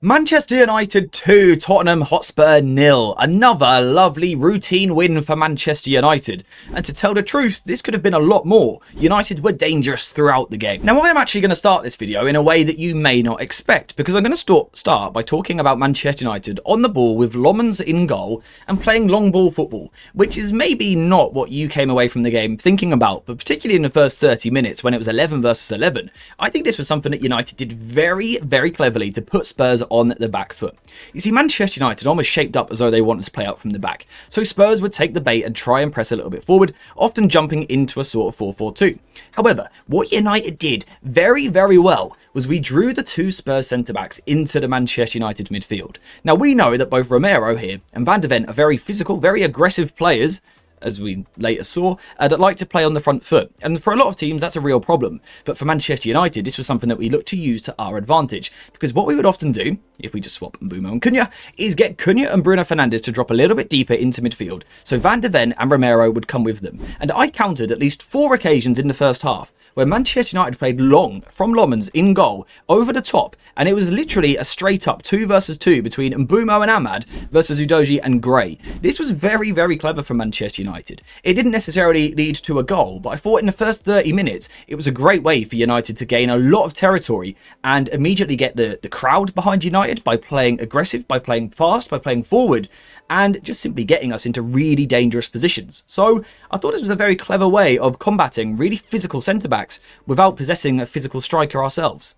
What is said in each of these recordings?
Manchester United 2, Tottenham Hotspur 0. Another lovely routine win for Manchester United. And to tell the truth, this could have been a lot more. United were dangerous throughout the game. Now, I am actually going to start this video in a way that you may not expect, because I'm going to start by talking about Manchester United on the ball with Lomans in goal and playing long ball football, which is maybe not what you came away from the game thinking about, but particularly in the first 30 minutes when it was 11 versus 11. I think this was something that United did very, very cleverly to put Spurs on the back foot. You see, Manchester United almost shaped up as though they wanted to play out from the back, so Spurs would take the bait and try and press a little bit forward, often jumping into a sort of 4-4-2. However, what United did very, very well was we drew the two Spurs centre-backs into the Manchester United midfield. Now, we know that both Romero here and Van de Ven are very physical, very aggressive players, as we later saw, that like to play on the front foot. And for a lot of teams, that's a real problem. But for Manchester United, this was something that we looked to use to our advantage. Because what we would often do, if we just swap Mbeumo and Cunha, is get Cunha and Bruno Fernandes to drop a little bit deeper into midfield. So Van de Ven and Romero would come with them. And I counted at least 4 occasions in the first half where Manchester United played long from Lomans in goal over the top, and it was literally a straight up 2 versus 2 between Mbeumo and Ahmad versus Udogie and Gray. This was very, very clever from Manchester United. It didn't necessarily lead to a goal, but I thought in the first 30 minutes it was a great way for United to gain a lot of territory and immediately get the crowd behind United by playing aggressive, by playing fast, by playing forward, and just simply getting us into really dangerous positions. So I thought this was a very clever way of combating really physical centre-backs without possessing a physical striker ourselves.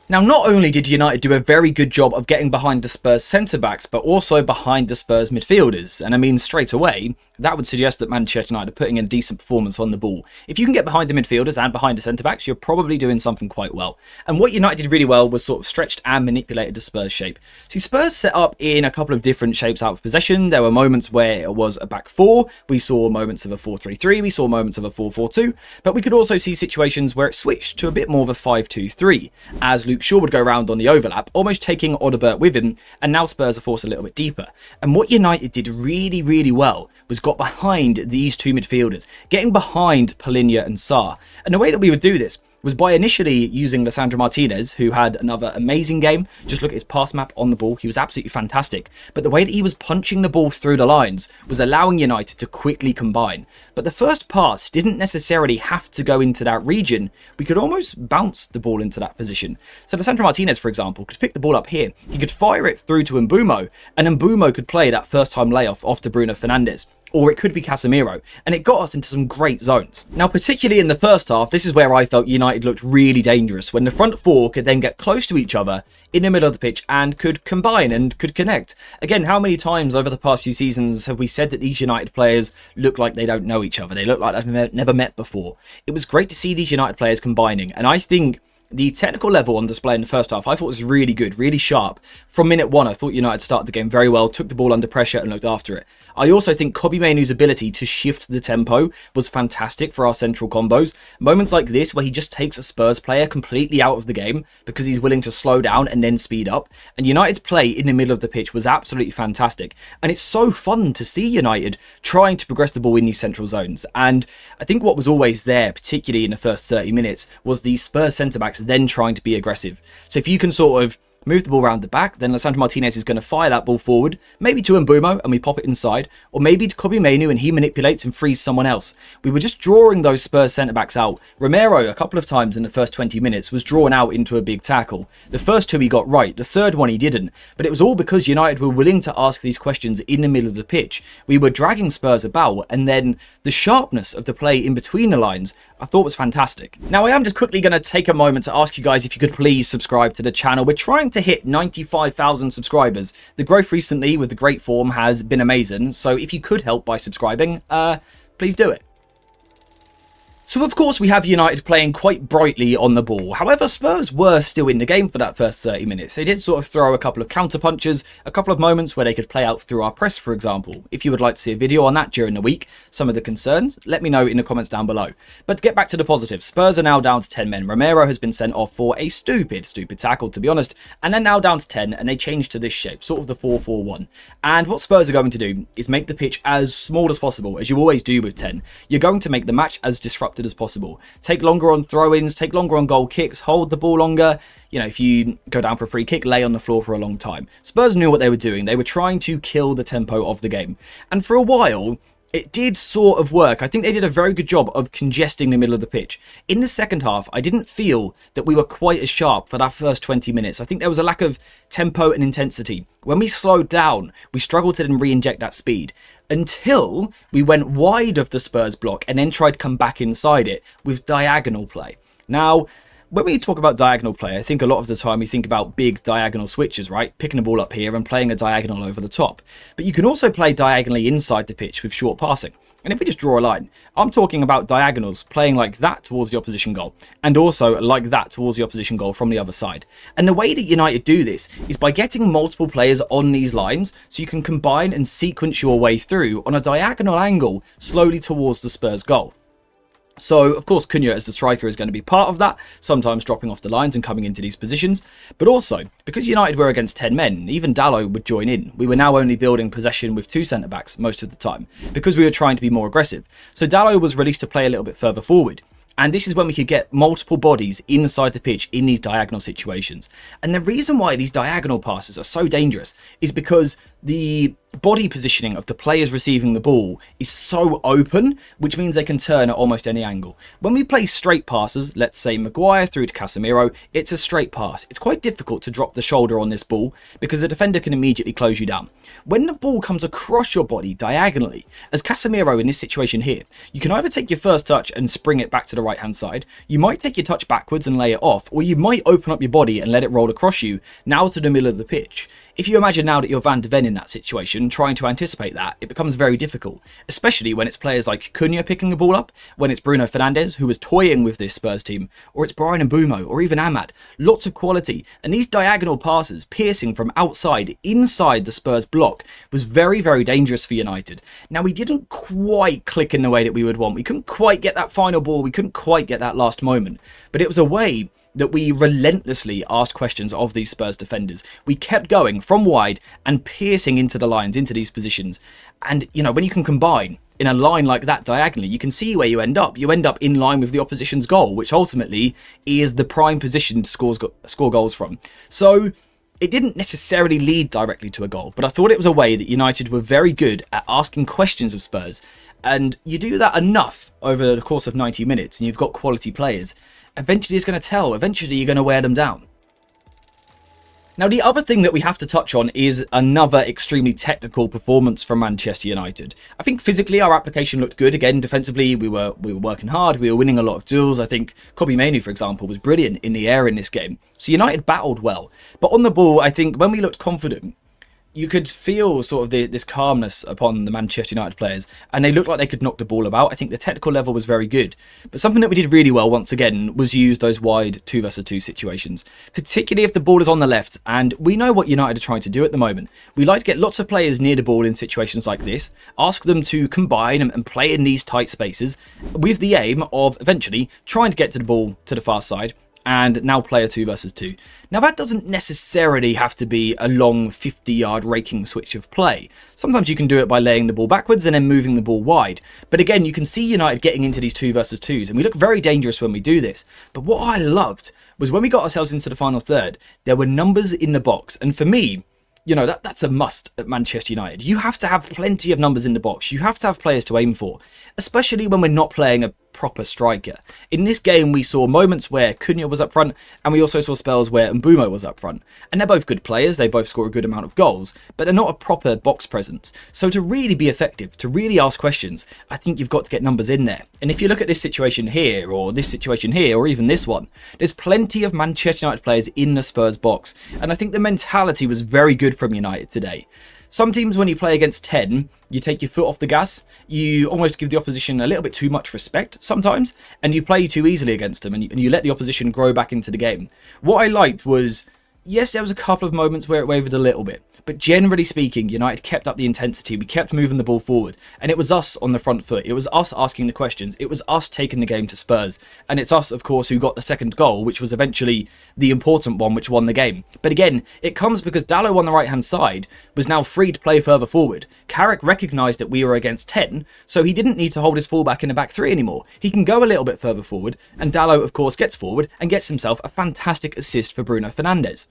Now, not only did United do a very good job of getting behind the Spurs centre-backs, but also behind the Spurs midfielders. And I mean, straight away, that would suggest that Manchester United are putting in a decent performance on the ball. If you can get behind the midfielders and behind the centre-backs, you're probably doing something quite well. And what United did really well was sort of stretched and manipulated the Spurs shape. See, Spurs set up in a couple of different shapes out of possession. There were moments where it was a back four. We saw moments of a 4-3-3. We saw moments of a 4-4-2. But we could also see situations where it switched to a bit more of a 5-2-3, as Luke Shaw would go around on the overlap, almost taking Odobert with him, and now Spurs are forced a little bit deeper. And what United did really, really well was got behind these two midfielders, getting behind Palhinha and Sarr. And the way that we would do this was by initially using Lisandro Martinez, who had another amazing game. Just look at his pass map on the ball. He was absolutely fantastic. But the way that he was punching the ball through the lines was allowing United to quickly combine. But the first pass didn't necessarily have to go into that region. We could almost bounce the ball into that position. So Lisandro Martinez, for example, could pick the ball up here. He could fire it through to Mbeumo, and Mbeumo could play that first-time layoff off to Bruno Fernandes. Or it could be Casemiro, and it got us into some great zones. Now, particularly in the first half, this is where I felt United looked really dangerous, when the front four could then get close to each other in the middle of the pitch and could combine and could connect. Again, how many times over the past few seasons have we said that these United players look like they don't know each other? They look like they've never met before. It was great to see these United players combining, and I think the technical level on display in the first half I thought was really good, really sharp. From minute 1, I thought United started the game very well, took the ball under pressure and looked after it. I also think Kobbie Mainoo's ability to shift the tempo was fantastic for our central combos. Moments like this where he just takes a Spurs player completely out of the game because he's willing to slow down and then speed up. And United's play in the middle of the pitch was absolutely fantastic. And it's so fun to see United trying to progress the ball in these central zones. And I think what was always there, particularly in the first 30 minutes, was these Spurs centre-backs then trying to be aggressive. So if you can sort of move the ball around the back, then Lisandro Martinez is going to fire that ball forward, maybe to Mbeumo and we pop it inside, or maybe to Kobbie Mainoo and he manipulates and frees someone else. We were just drawing those Spurs centre-backs out. Romero, a couple of times in the first 20 minutes, was drawn out into a big tackle. The first 2 he got right, the third one he didn't, but it was all because United were willing to ask these questions in the middle of the pitch. We were dragging Spurs about, and then the sharpness of the play in between the lines I thought was fantastic. Now, I am just quickly going to take a moment to ask you guys if you could please subscribe to the channel. We're trying to hit 95,000 subscribers. The growth recently with the great form has been amazing, so if you could help by subscribing, please do it. So of course we have United playing quite brightly on the ball. However, Spurs were still in the game for that first 30 minutes. They did sort of throw a couple of counter punches, a couple of moments where they could play out through our press, for example. If you would like to see a video on that during the week, some of the concerns, let me know in the comments down below. But to get back to the positives, Spurs are now down to 10 men. Romero has been sent off for a stupid tackle, to be honest, and they're now down to 10, and they changed to this shape, sort of the 4-4-1. And what Spurs are going to do is make the pitch as small as possible, as you always do with 10. You're going to make the match as disruptive uninterrupted as possible. Take longer on throw-ins, take longer on goal kicks, hold the ball longer. You know, if you go down for a free kick, lay on the floor for a long time. Spurs knew what they were doing. They were trying to kill the tempo of the game. And for a while, it did sort of work. I think they did a very good job of congesting the middle of the pitch. In the second half, I didn't feel that we were quite as sharp for that first 20 minutes. I think there was a lack of tempo and intensity. When we slowed down, we struggled to then re-inject that speed until we went wide of the Spurs block and then tried to come back inside it with diagonal play. Now, when we talk about diagonal play, I think a lot of the time we think about big diagonal switches, right? Picking the ball up here and playing a diagonal over the top. But you can also play diagonally inside the pitch with short passing. And if we just draw a line, I'm talking about diagonals playing like that towards the opposition goal and also like that towards the opposition goal from the other side. And the way that United do this is by getting multiple players on these lines so you can combine and sequence your way through on a diagonal angle slowly towards the Spurs goal. So, of course, Cunha as the striker is going to be part of that, sometimes dropping off the lines and coming into these positions. But also, because United were against 10 men, even Dalot would join in. We were now only building possession with 2 centre-backs most of the time, because we were trying to be more aggressive. So Dalot was released to play a little bit further forward. And this is when we could get multiple bodies inside the pitch in these diagonal situations. And the reason why these diagonal passes are so dangerous is because the body positioning of the players receiving the ball is so open, which means they can turn at almost any angle. When we play straight passes, let's say Maguire through to Casemiro, it's a straight pass. It's quite difficult to drop the shoulder on this ball because the defender can immediately close you down. When the ball comes across your body diagonally, as Casemiro in this situation here, you can either take your first touch and spring it back to the right hand side, you might take your touch backwards and lay it off, or you might open up your body and let it roll across you, now to the middle of the pitch. If you imagine now that you're Van de Ven in that situation, trying to anticipate that, it becomes very difficult, especially when it's players like Cunha picking the ball up, when it's Bruno Fernandes, who was toying with this Spurs team, or it's Brian Mbeumo, or even Ahmad. Lots of quality, and these diagonal passes, piercing from outside, inside the Spurs block, was very, very dangerous for United. Now, we didn't quite click in the way that we would want. We couldn't quite get that final ball, we couldn't quite get that last moment, but it was a way that we relentlessly asked questions of these Spurs defenders. We kept going from wide and piercing into the lines, into these positions. And, you know, when you can combine in a line like that diagonally, you can see where you end up. You end up in line with the opposition's goal, which ultimately is the prime position to score goals from. So it didn't necessarily lead directly to a goal, but I thought it was a way that United were very good at asking questions of Spurs. And you do that enough over the course of 90 minutes and you've got quality players. Eventually it's going to tell. Eventually you're going to wear them down. Now, the other thing that we have to touch on is another extremely technical performance from Manchester United. I think physically our application looked good. Again, defensively we were working hard. We were winning a lot of duels. I think Kobbie Mainoo, for example, was brilliant in the air in this game. So United battled well. But on the ball, I think when we looked confident, you could feel sort of this calmness upon the Manchester United players, and they looked like they could knock the ball about. I think the technical level was very good. But something that we did really well, once again, was use those wide 2 versus 2 situations, particularly if the ball is on the left. And we know what United are trying to do at the moment. We like to get lots of players near the ball in situations like this, ask them to combine and play in these tight spaces, with the aim of eventually trying to get to the ball to the far side, and now play a 2 versus 2. Now, that doesn't necessarily have to be a long 50-yard raking switch of play. Sometimes you can do it by laying the ball backwards and then moving the ball wide. But again, you can see United getting into these 2 versus 2s, and we look very dangerous when we do this. But what I loved was when we got ourselves into the final third, there were numbers in the box. And for me, you know, that's a must at Manchester United. You have to have plenty of numbers in the box. You have to have players to aim for, especially when we're not playing a proper striker. In this game, we saw moments where Cunha was up front, and we also saw spells where Mbeumo was up front. And they're both good players. They both score a good amount of goals, but they're not a proper box presence. So to really be effective, to really ask questions, I think you've got to get numbers in there. And if you look at this situation here, or this situation here, or even this one, there's plenty of Manchester United players in the Spurs box. And I think the mentality was very good from United today. Some teams, when you play against 10, you take your foot off the gas, you almost give the opposition a little bit too much respect sometimes, and you play too easily against them, and you let the opposition grow back into the game. What I liked was, yes, there was a couple of moments where it wavered a little bit, But generally speaking, United kept up the intensity. We kept moving the ball forward. And it was us on the front foot. It was us asking the questions. It was us taking the game to Spurs. And it's us, of course, who got the second goal, which was eventually the important one, which won the game. But again, it comes because Dalot on the right-hand side was now free to play further forward. Carrick recognised that we were against 10, so he didn't need to hold his fullback in the back three anymore. He can go a little bit further forward, and Dalot, of course, gets forward and gets himself a fantastic assist for Bruno Fernandes.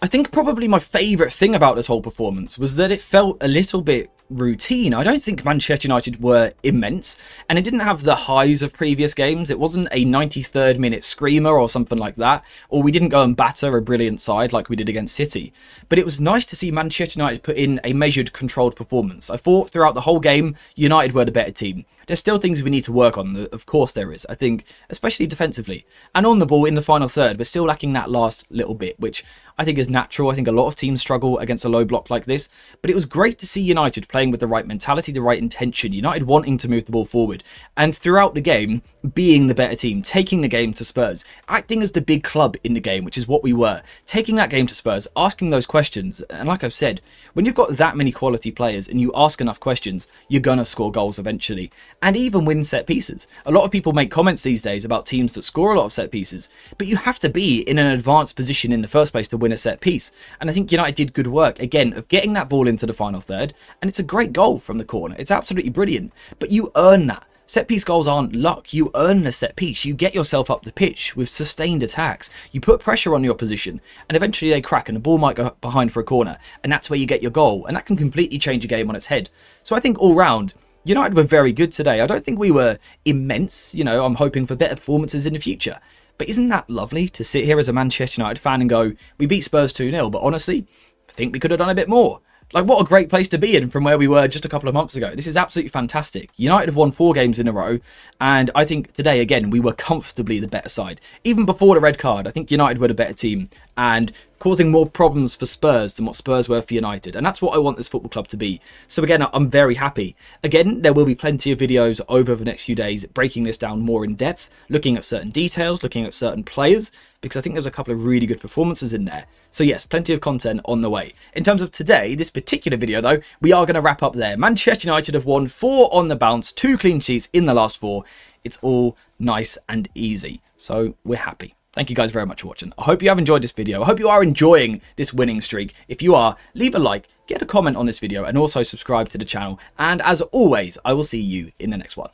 I think probably my favourite thing about this whole performance was that it felt a little bit routine. I don't think Manchester United were immense, and it didn't have the highs of previous games. It wasn't a 93rd minute screamer or something like that, or we didn't go and batter a brilliant side like we did against City. But it was nice to see Manchester United put in a measured, controlled performance. I thought throughout the whole game, United were the better team. There's still things we need to work on, of course there is, I think, especially defensively. And on the ball in the final third, we're still lacking that last little bit, which I think is natural. I think a lot of teams struggle against a low block like this. But it was great to see United playing with the right mentality, the right intention, United wanting to move the ball forward. And throughout the game, being the better team, taking the game to Spurs, acting as the big club in the game, which is what we were. Taking that game to Spurs, asking those questions. And like I've said, when you've got that many quality players and you ask enough questions, you're going to score goals eventually. And even win set pieces. A lot of people make comments these days about teams that score a lot of set pieces, but you have to be in an advanced position in the first place to win a set piece. And I think United did good work, again, of getting that ball into the final third, and it's a great goal from the corner. It's absolutely brilliant, but you earn that. Set piece goals aren't luck. You earn the set piece. You get yourself up the pitch with sustained attacks. You put pressure on the opposition, and eventually they crack and the ball might go behind for a corner, and that's where you get your goal, and that can completely change a game on its head. So I think all round, United were very good today. I don't think we were immense. I'm hoping for better performances in the future. But isn't that lovely to sit here as a Manchester United fan and go, we beat Spurs 2-0, but honestly, I think we could have done a bit more. Like, what a great place to be in from where we were just a couple of months ago. This is absolutely fantastic. United have won 4 games in a row, and I think today, again, we were comfortably the better side. Even before the red card, I think United were the better team, and causing more problems for Spurs than what Spurs were for United. And that's what I want this football club to be. So again, I'm very happy. Again, there will be plenty of videos over the next few days breaking this down more in depth, looking at certain details, looking at certain players, because I think there's a couple of really good performances in there. So yes, plenty of content on the way. In terms of today, this particular video though, we are going to wrap up there. Manchester United have won 4 on the bounce, 2 clean sheets in the last 4. It's all nice and easy. So we're happy. Thank you guys very much for watching. I hope you have enjoyed this video. I hope you are enjoying this winning streak. If you are, leave a like, get a comment on this video, and also subscribe to the channel. And as always, I will see you in the next one.